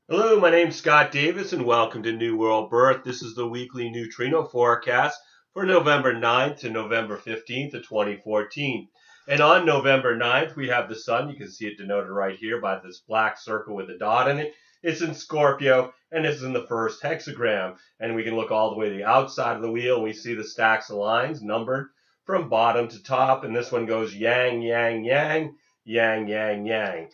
Hello, my name's Scott Davis and welcome to New World Birth. This is the weekly neutrino forecast for November 9th to November 15th of 2014. And on November 9th, we have the sun. You can see it denoted right here by this black circle with a dot in it. It's in Scorpio and it's in the first hexagram. And we can look all the way to the outside of the wheel and we see the stacks of lines numbered from bottom to top. And this one goes yang, yang, yang, yang, yang, yang.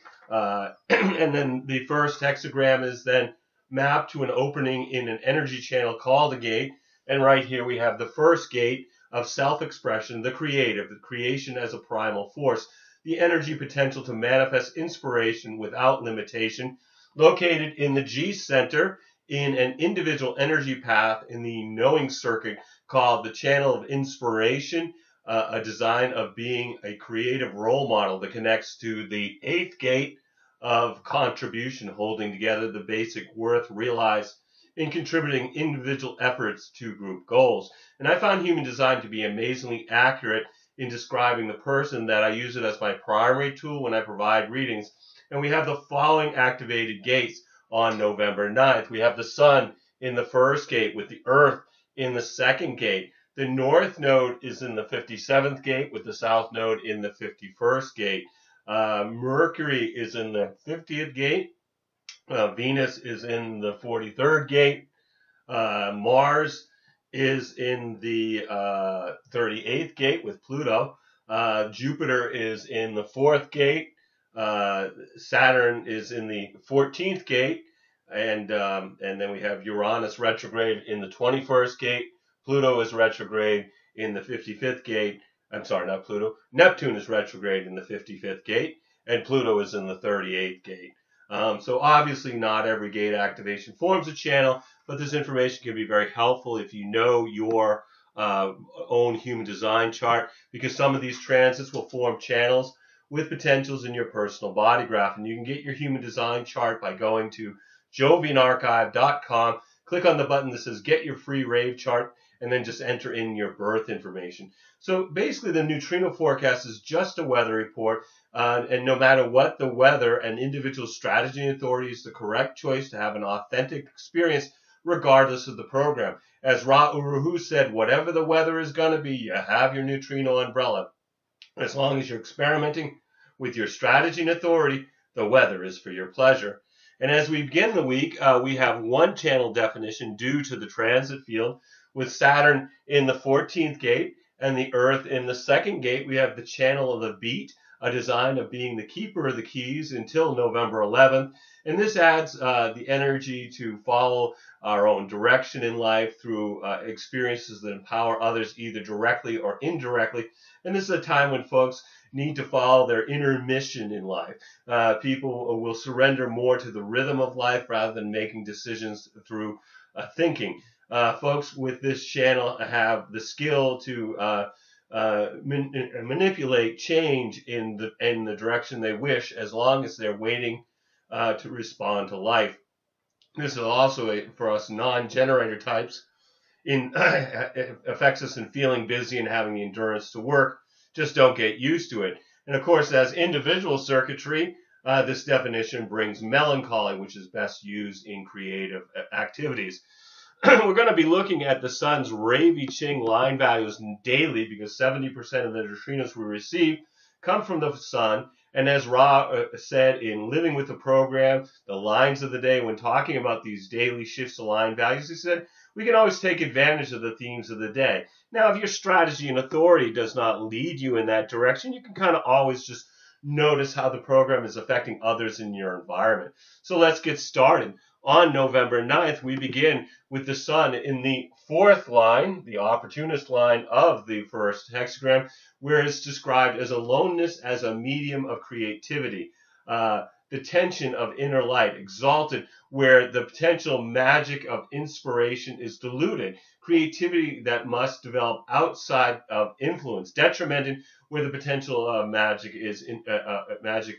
And then the first hexagram is then mapped to an opening in an energy channel called a gate. And right here we have the first gate of self-expression, the creative, the creation as a primal force, the energy potential to manifest inspiration without limitation, located in the G center in an individual energy path in the knowing circuit called the channel of inspiration, a design of being a creative role model that connects to the eighth gate of contribution, holding together the basic worth realized in contributing individual efforts to group goals. And I found human design to be amazingly accurate in describing the person that I use it as my primary tool when I provide readings. And we have the following activated gates on November 9th. We have the sun in the first gate with the earth in the second gate. The north node is in the 57th gate with the south node in the 51st gate. Mercury is in the 50th gate. Venus is in the 43rd gate. Mars is in the 38th gate with Pluto. Jupiter is in the 4th gate. Saturn is in the 14th gate. And then we have Uranus retrograde in the 21st gate. Pluto is retrograde in the 55th gate. I'm sorry, not Pluto. Neptune is retrograde in the 55th gate, and Pluto is in the 38th gate. So obviously not every gate activation forms a channel, but this information can be very helpful if you know your own human design chart, because some of these transits will form channels with potentials in your personal body graph. And you can get your human design chart by going to jovianarchive.com, click on the button that says Get Your Free Rave Chart, and then just enter in your birth information. So basically the neutrino forecast is just a weather report, and no matter what the weather, an individual's strategy and authority is the correct choice to have an authentic experience regardless of the program. As Ra Uru Hu said, whatever the weather is going to be, you have your neutrino umbrella. As long as you're experimenting with your strategy and authority, the weather is for your pleasure. And as we begin the week, we have one channel definition due to the transit field, with Saturn in the 14th gate and the Earth in the second gate. We have the channel of the beat, a design of being the keeper of the keys until November 11th. And this adds the energy to follow our own direction in life through experiences that empower others either directly or indirectly. And this is a time when folks need to follow their inner mission in life. People will surrender more to the rhythm of life rather than making decisions through thinking. Folks with this channel have the skill to manipulate change in the direction they wish, as long as they're waiting to respond to life. This is also for us non-generator types. It affects us in feeling busy and having the endurance to work. Just don't get used to it. And of course, as individual circuitry, this definition brings melancholy, which is best used in creative activities. We're going to be looking at the sun's Ravi Ching line values daily, because 70% of the neutrinos we receive come from the sun. And as Ra said in Living with the Program, the lines of the day, when talking about these daily shifts of line values, he said, we can always take advantage of the themes of the day. Now, if your strategy and authority does not lead you in that direction, you can kind of always just notice how the program is affecting others in your environment. So let's get started. On November 9th, we begin with the sun in the fourth line, the opportunist line of the first hexagram, where it's described as aloneness as a medium of creativity. The tension of inner light, exalted, where the potential magic of inspiration is diluted. Creativity that must develop outside of influence. Detrimented, where the potential magic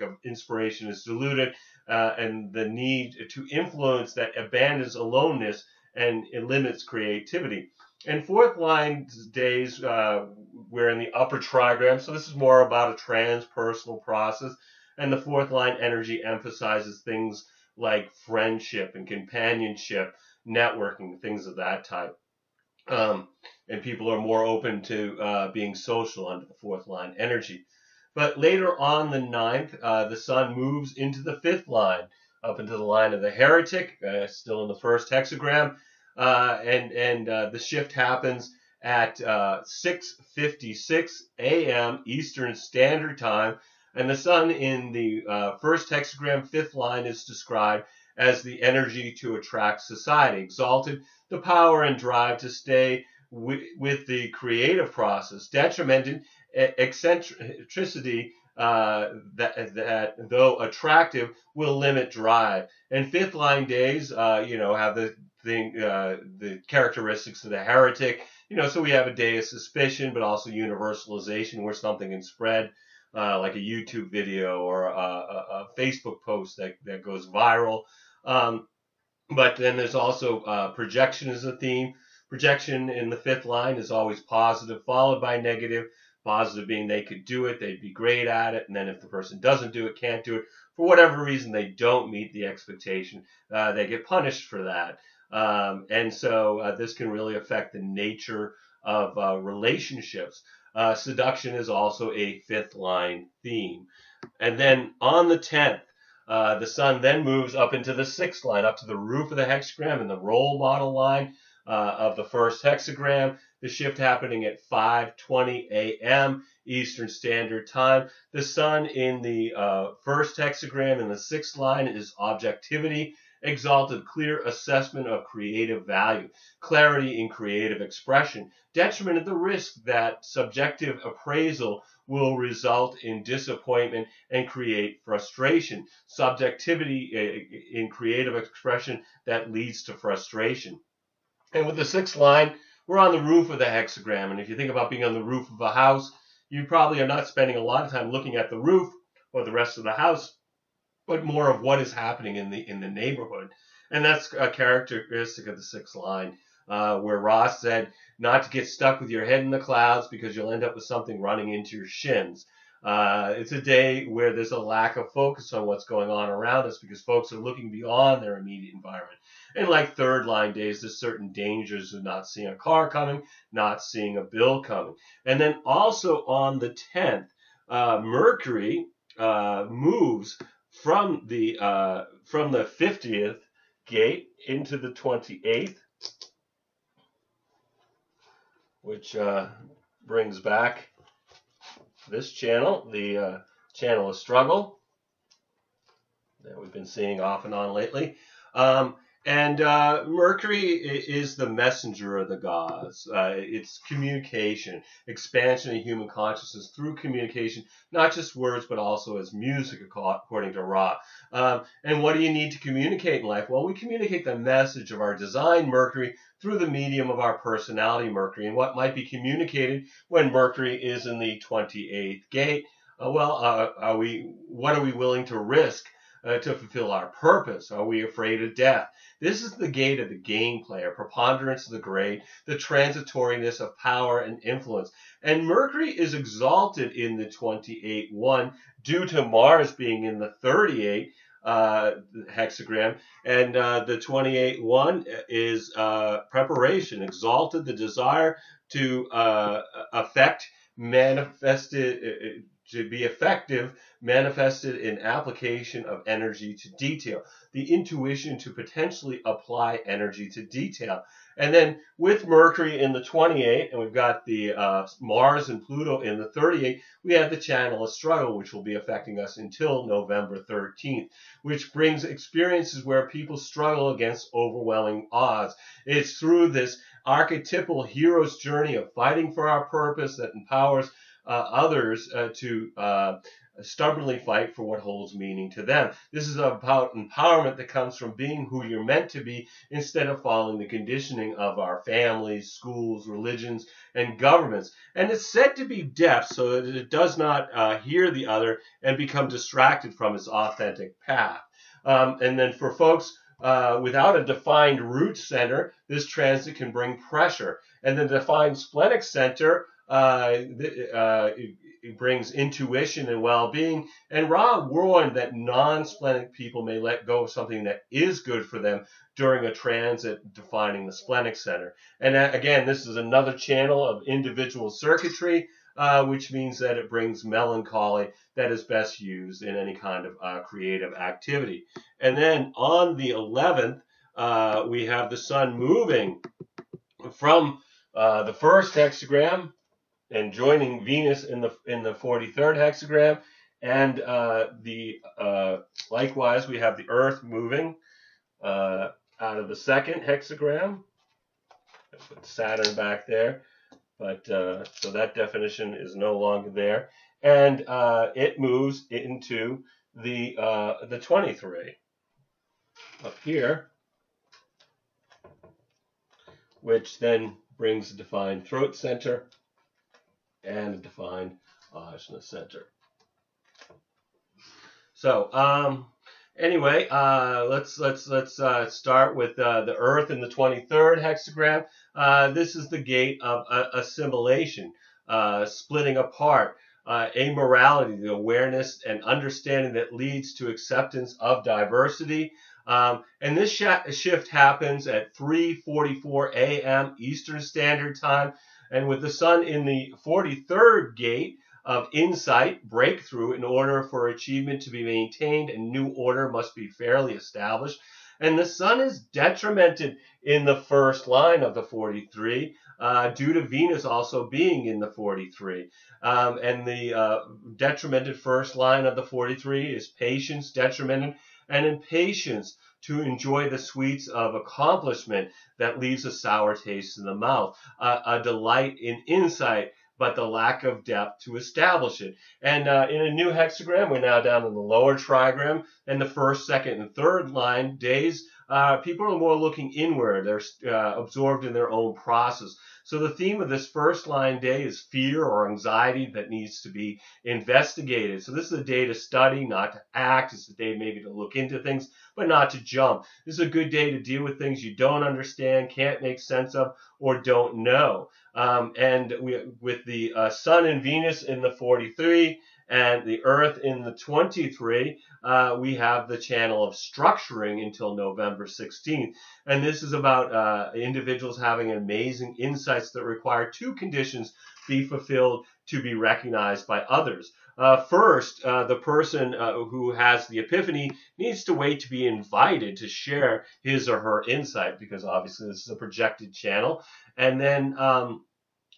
of inspiration is diluted, and the need to influence that abandons aloneness and it limits creativity. And fourth line days, we're in the upper trigram, so this is more about a transpersonal process. And the fourth line energy emphasizes things like friendship and companionship, networking, things of that type. Um, and people are more open to being social under the fourth line energy. But later on the ninth, the sun moves into the fifth line, up into the line of the heretic, still in the first hexagram, and the shift happens at 6:56 a.m. Eastern Standard Time, and the sun in the first hexagram, fifth line, is described as the energy to attract society, exalted the power and drive to stay with the creative process, detrimented eccentricity that though attractive will limit drive. And fifth line days, have the characteristics of the heretic. So we have a day of suspicion, but also universalization, where something can spread, like a YouTube video or a Facebook post that goes viral. But then there's also projection as a theme. Projection in the fifth line is always positive, followed by negative. Positive being they could do it, they'd be great at it, and then if the person doesn't do it, can't do it, for whatever reason they don't meet the expectation, they get punished for that. And so this can really affect the nature of relationships. Seduction is also a fifth line theme. And then on the 10th, the sun then moves up into the sixth line, up to the roof of the hexagram and the role model line of the first hexagram. The shift happening at 5:20 a.m. Eastern Standard Time. The sun in the first hexagram in the sixth line is objectivity, exalted, clear assessment of creative value, clarity in creative expression, detriment at the risk that subjective appraisal will result in disappointment and create frustration, subjectivity in creative expression that leads to frustration. And with the sixth line, we're on the roof of the hexagram. And if you think about being on the roof of a house, you probably are not spending a lot of time looking at the roof or the rest of the house, but more of what is happening in the neighborhood. And that's a characteristic of the sixth line, where Ross said not to get stuck with your head in the clouds because you'll end up with something running into your shins. It's a day where there's a lack of focus on what's going on around us because folks are looking beyond their immediate environment. And like third line days, there's certain dangers of not seeing a car coming, not seeing a bill coming. And then also on the 10th, Mercury moves from the 50th gate into the 28th, which brings back this channel, the channel of struggle that we've been seeing off and on lately. And Mercury is the messenger of the gods. It's communication, expansion of human consciousness through communication, not just words, but also as music, according to Ra. And what do you need to communicate in life? Well, we communicate the message of our design, Mercury, through the medium of our personality, Mercury. And what might be communicated when Mercury is in the 28th gate? What are we willing to risk to fulfill our purpose? Are we afraid of death? This is the gate of the game player, preponderance of the great, the transitoriness of power and influence. And Mercury is exalted in the 28-1 due to Mars being in the 38 hexagram. And the 28-1 is preparation, exalted, the desire to affect, manifested, to be effective, manifested in application of energy to detail, the intuition to potentially apply energy to detail. And then with Mercury in the 28, and we've got the Mars and Pluto in the 38, we have the channel of struggle, which will be affecting us until November 13th, which brings experiences where people struggle against overwhelming odds. It's through this archetypal hero's journey of fighting for our purpose that empowers others to stubbornly fight for what holds meaning to them. This is about empowerment that comes from being who you're meant to be instead of following the conditioning of our families, schools, religions, and governments. And it's said to be deaf so that it does not hear the other and become distracted from its authentic path. And then for folks without a defined root center, this transit can bring pressure. And the defined splenic center it brings intuition and well-being. And Ra warned that non-splenic people may let go of something that is good for them during a transit defining the splenic center. And again, this is another channel of individual circuitry, which means that it brings melancholy that is best used in any kind of creative activity. And then on the 11th, we have the sun moving from the first hexagram and joining Venus in the 43rd hexagram, and likewise we have the Earth moving out of the second hexagram. Let's put Saturn back there, but so that definition is no longer there, and it moves into the 23 up here, which then brings a defined throat center and a defined ajna center. So anyway, let's start with the Earth in the 23rd hexagram. This is the gate of assimilation, splitting apart, amorality, the awareness and understanding that leads to acceptance of diversity. And this shift happens at 3:44 a.m. Eastern Standard Time. And with the sun in the 43rd gate of insight, breakthrough, in order for achievement to be maintained, a new order must be fairly established. And the sun is detrimented in the first line of the 43 due to Venus also being in the 43. And the detrimented first line of the 43 is patience, detrimented, and impatience to enjoy the sweets of accomplishment that leaves a sour taste in the mouth, a delight in insight, but the lack of depth to establish it. And in a new hexagram, we're now down in the lower trigram, and the first, second, and third line days, people are more looking inward. They're absorbed in their own process. So the theme of this first line day is fear or anxiety that needs to be investigated. So this is a day to study, not to act. It's a day maybe to look into things, but not to jump. This is a good day to deal with things you don't understand, can't make sense of, or don't know. And with the Sun and Venus in the 43 and the Earth in the 23, we have the channel of structuring until November 16th. And this is about individuals having amazing insights that require two conditions be fulfilled to be recognized by others. First, the person who has the epiphany needs to wait to be invited to share his or her insight, because obviously this is a projected channel. And then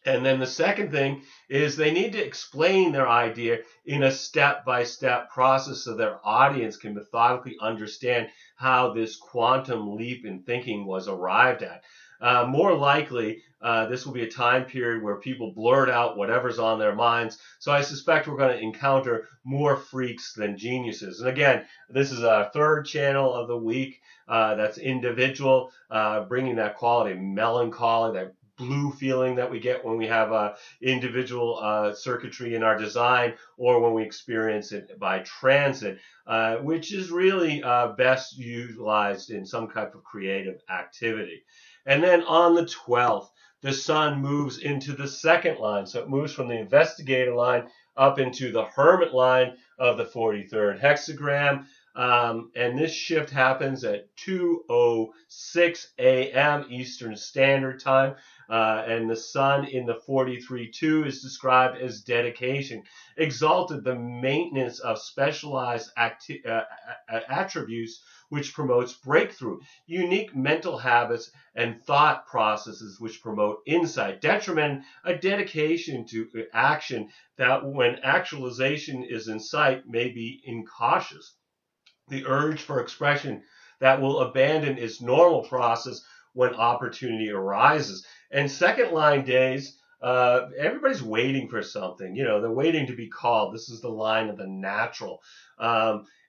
the second thing is they need to explain their idea in a step-by-step process so their audience can methodically understand how this quantum leap in thinking was arrived at. More likely, this will be a time period where people blurt out whatever's on their minds. So I suspect we're going to encounter more freaks than geniuses. And again, this is our third channel of the week. That's individual, bringing that quality of melancholy, that blue feeling that we get when we have individual circuitry in our design, or when we experience it by transit, which is really best utilized in some type of creative activity. And then on the 12th, the sun moves into the second line. So it moves from the investigator line up into the hermit line of the 43rd hexagram. And this shift happens at 2:06 a.m. Eastern Standard Time. And the sun in the 43-2 is described as dedication, exalted, the maintenance of specialized attributes, which promotes breakthrough, unique mental habits and thought processes which promote insight, detriment, a dedication to action that when actualization is in sight may be incautious, the urge for expression that will abandon its normal process when opportunity arises. And second line days, everybody's waiting for something. You know, they're waiting to be called. This is the line of the natural.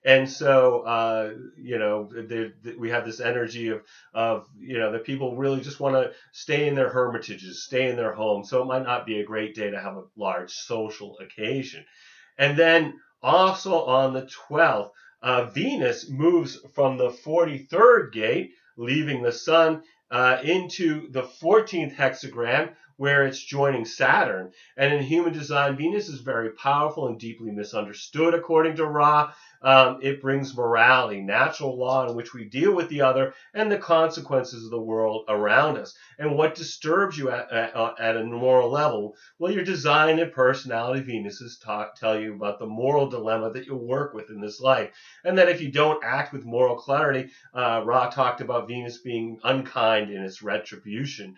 And so, you know, we have this energy of, you know, that people really just want to stay in their hermitages, stay in their homes. So it might not be a great day to have a large social occasion. And then also on the 12th, Venus moves from the 43rd gate, leaving the sun, into the 14th hexagram, where it's joining Saturn. And in human design, Venus is very powerful and deeply misunderstood, according to Ra. It brings morality, natural law in which we deal with the other, and the consequences of the world around us. And what disturbs you at a moral level? Well, your design and personality Venuses tell you about the moral dilemma that you'll work with in this life. And that if you don't act with moral clarity, Ra talked about Venus being unkind in its retribution.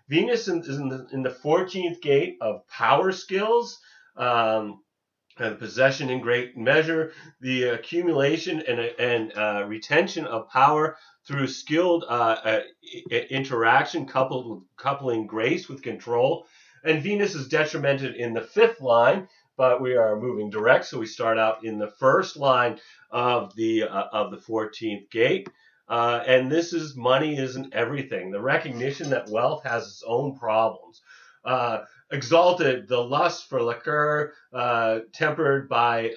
Venus is in the 14th gate of power skills. And possession in great measure, the accumulation and retention of power through skilled interaction coupling grace with control. And Venus is detrimented in the 5th line, but we are moving direct, so we start out in the 1st line of the 14th gate. And this is money isn't everything. The recognition that wealth has its own problems. Exalted, the lust for liquor, tempered by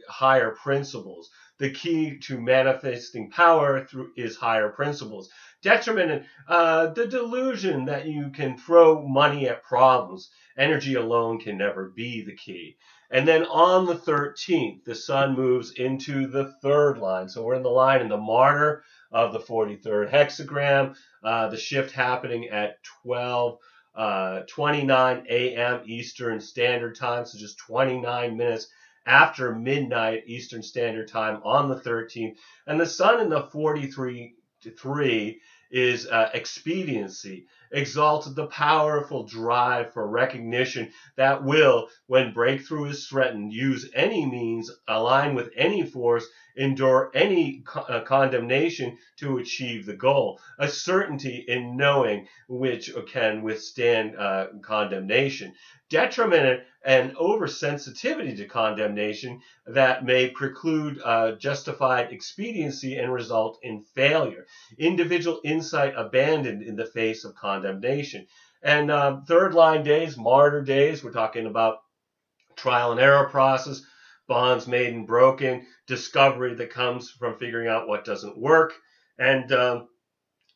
higher principles. The key to manifesting power is higher principles. Detriment, the delusion that you can throw money at problems. Energy alone can never be the key. And then on the 13th, the sun moves into the 3rd line. So we're in the line in the martyr of the 43rd hexagram. The shift happening at 12:29 a.m. Eastern Standard Time, so just 29 minutes after midnight Eastern Standard Time on the 13th. And the sun in the 43 is expediency, exalted the powerful drive for recognition that will, when breakthrough is threatened, use any means, align with any force, endure any condemnation to achieve the goal. A certainty in knowing which can withstand condemnation. Detriment and oversensitivity to condemnation that may preclude justified expediency and result in failure. Individual insight abandoned in the face of condemnation. And 3rd line days, martyr days, we're talking about trial and error process, bonds made and broken, discovery that comes from figuring out what doesn't work. And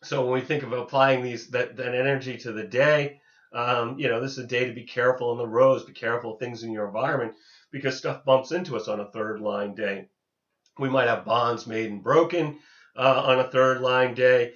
so when we think of applying that energy to the day, this is a day to be careful on the roads, be careful of things in your environment, because stuff bumps into us on a 3rd line day. We might have bonds made and broken on a 3rd line day.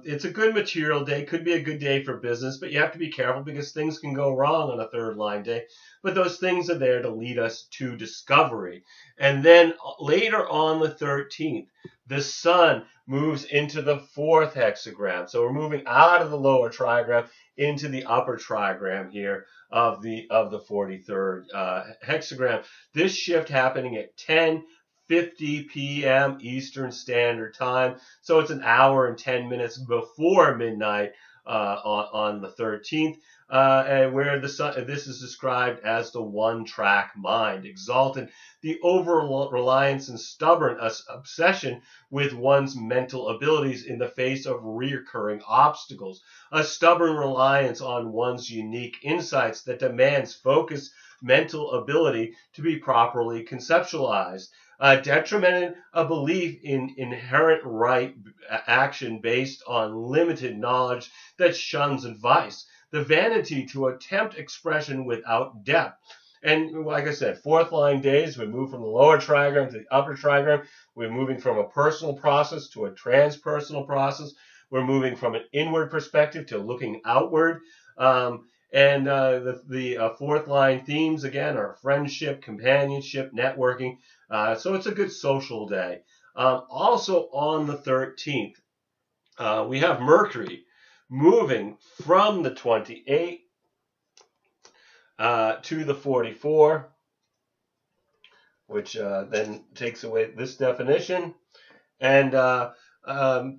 It's a good material day, could be a good day for business, but you have to be careful because things can go wrong on a 3rd line day. But those things are there to lead us to discovery. And then later on the 13th, the sun moves into the 4th hexagram. So we're moving out of the lower trigram into the upper trigram here of the 43rd hexagram. This shift happening at 10:50 p.m. Eastern Standard Time. So it's an hour and 10 minutes before midnight on the 13th. And where the sun, this is described as the one-track mind, exalted the over-reliance and stubborn obsession with one's mental abilities in the face of recurring obstacles, a stubborn reliance on one's unique insights that demands focus, mental ability to be properly conceptualized. Detrimented a belief in inherent right action based on limited knowledge that shuns advice, the vanity to attempt expression without depth. And like I said, 4th line days, we move from the lower trigram to the upper trigram. We're moving from a personal process to a transpersonal process. We're moving from an inward perspective to looking outward. And the 4th line themes, again, are friendship, companionship, networking. So it's a good social day. Also on the 13th, we have Mercury moving from the 28 to the 44, which then takes away this definition. And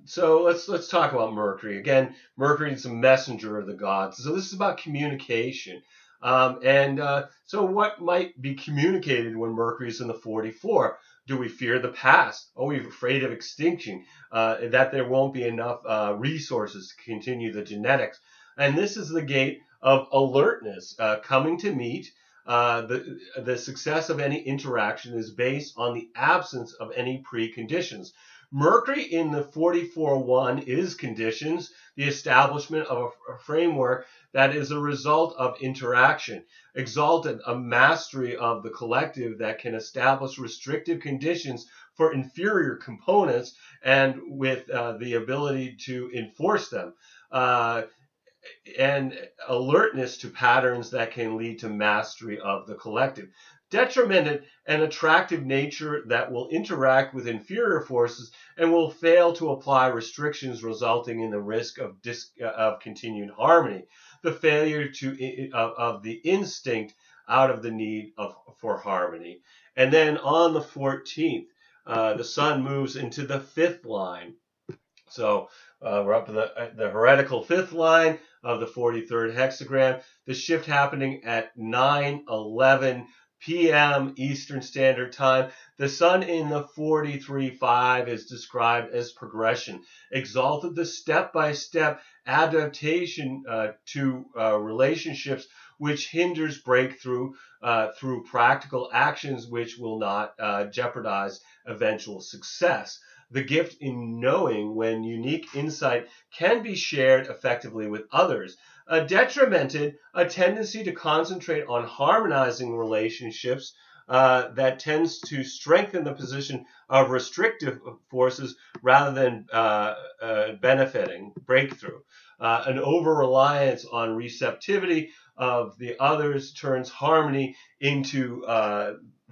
so let's talk about Mercury. Again, Mercury is a messenger of the gods. So this is about communication. So what might be communicated when Mercury is in the 44? Do we fear the past? Are we afraid of extinction? That there won't be enough resources to continue the genetics? And this is the gate of alertness, coming to meet, The success of any interaction is based on the absence of any preconditions. Mercury in the 44-1 is conditions, the establishment of a framework that is a result of interaction. Exalted, a mastery of the collective that can establish restrictive conditions for inferior components and with the ability to enforce them. And alertness to patterns that can lead to mastery of the collective. Detrimented, an attractive nature that will interact with inferior forces and will fail to apply restrictions, resulting in the risk of continued harmony. The failure of the instinct out of the need for harmony. And then on the 14th, the sun moves into the 5th line. So we're up to the heretical 5th line of the 43rd hexagram. The shift happening at 9:11 p.m. Eastern Standard Time. The sun in the 43-5 is described as progression. Exalted, the step-by-step adaptation to relationships which hinders breakthrough through practical actions which will not jeopardize eventual success. The gift in knowing when unique insight can be shared effectively with others. Detrimented, a tendency to concentrate on harmonizing relationships that tends to strengthen the position of restrictive forces rather than benefiting breakthrough. An over-reliance on receptivity of the others turns harmony into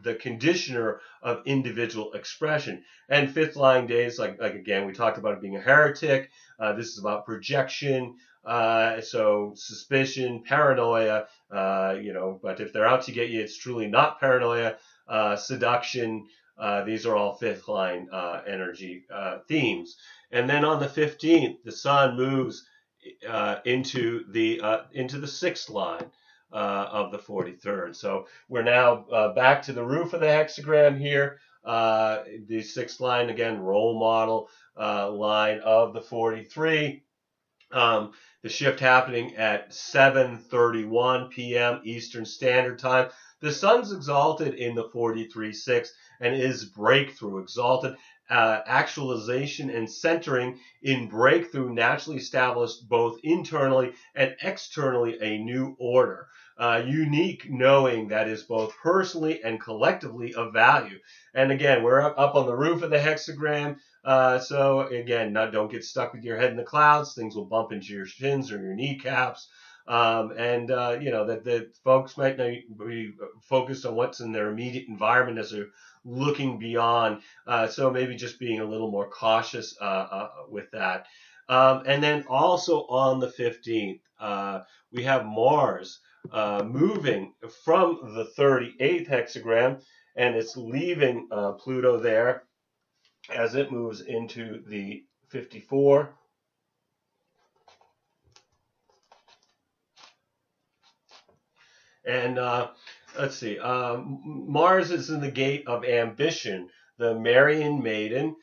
the conditioner of individual expression. And 5th line days, like again, we talked about it being a heretic. This is about projection, so suspicion, paranoia, but if they're out to get you, it's truly not paranoia, seduction. These are all 5th line energy themes. And then on the 15th, the sun moves into the 6th line of the 43rd. So we're now back to the roof of the hexagram here. The 6th line, again, role model line of the 43. The shift happening at 7:31 p.m. Eastern Standard Time. The sun's exalted in the 43-6 and is breakthrough. Exalted actualization and centering in breakthrough naturally established both internally and externally a new order. Unique knowing that is both personally and collectively of value. And again, we're up on the roof of the hexagram. So again, don't get stuck with your head in the clouds. Things will bump into your shins or your kneecaps. That folks might not be focused on what's in their immediate environment as they're looking beyond. So maybe just being a little more cautious with that. And then also on the 15th, we have Mars moving from the 38th hexagram, and it's leaving Pluto there as it moves into the 54. And let's see, Mars is in the gate of ambition, the Marian maiden,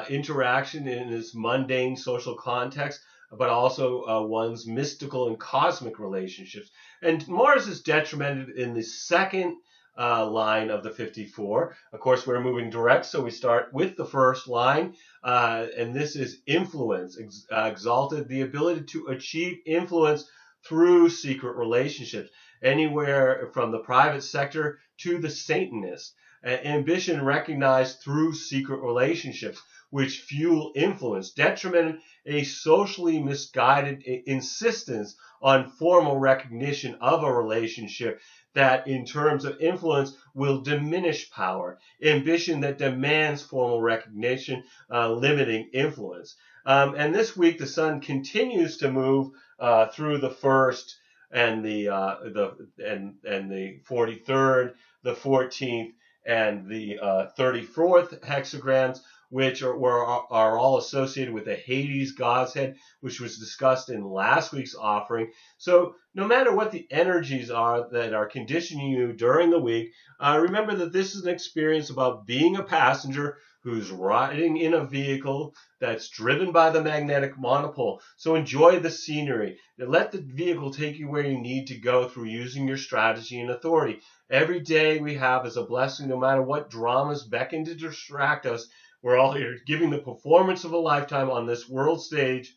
interaction in its mundane social context, but also one's mystical and cosmic relationships. And Mars is detrimented in the 2nd line of the 54. Of course, we're moving direct, so we start with the 1st line, and this is influence, exalted, the ability to achieve influence through secret relationships, anywhere from the private sector to the Satanist. Ambition recognized through secret relationships, which fuel influence. Detriment, a socially misguided insistence on formal recognition of a relationship that in terms of influence will diminish power. Ambition that demands formal recognition, limiting influence. And this week the sun continues to move through the 1st and the 43rd, the 14th, and the 34th hexagrams, which are all associated with the Hades Godhead, which was discussed in last week's offering. So no matter what the energies are that are conditioning you during the week, remember that this is an experience about being a passenger who's riding in a vehicle that's driven by the magnetic monopole. So enjoy the scenery. Let the vehicle take you where you need to go through using your strategy and authority. Every day we have is a blessing, no matter what dramas beckon to distract us. We're all here giving the performance of a lifetime on this world stage.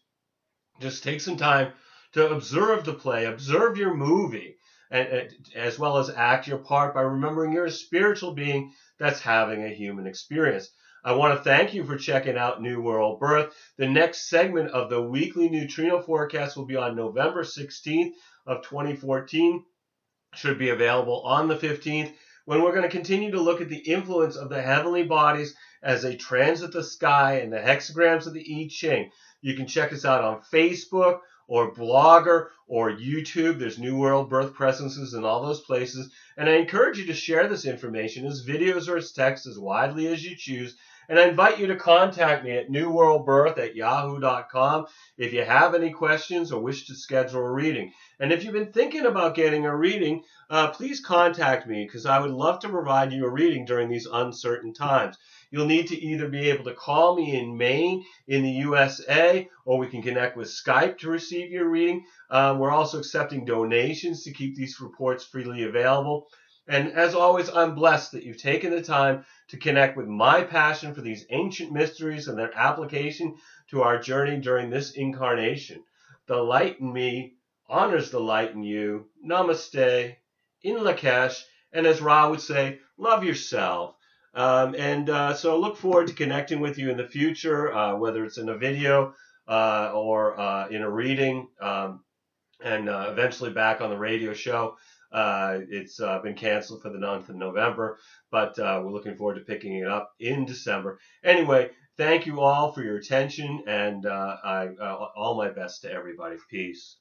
Just take some time to observe the play, observe your movie, and as well as act your part by remembering you're a spiritual being that's having a human experience. I want to thank you for checking out New World Birth. The next segment of the weekly neutrino forecast will be on November 16th of 2014. Should be available on the 15th, when we're going to continue to look at the influence of the heavenly bodies as they transit the sky and the hexagrams of the I Ching. You can check us out on Facebook or Blogger or YouTube. There's New World Birth presences in all those places. And I encourage you to share this information as videos or as text as widely as you choose. And I invite you to contact me at newworldbirth@yahoo.com if you have any questions or wish to schedule a reading. And if you've been thinking about getting a reading, please contact me, because I would love to provide you a reading during these uncertain times. You'll need to either be able to call me in Maine, in the USA, or we can connect with Skype to receive your reading. We're also accepting donations to keep these reports freely available. And as always, I'm blessed that you've taken the time to connect with my passion for these ancient mysteries and their application to our journey during this incarnation. The light in me honors the light in you. Namaste. In Lakesh. And as Ra would say, love yourself. So look forward to connecting with you in the future, whether it's in a video or in a reading, and eventually back on the radio show. It's been canceled for the 9th of November, but we're looking forward to picking it up in December. Anyway, thank you all for your attention, and all my best to everybody. Peace.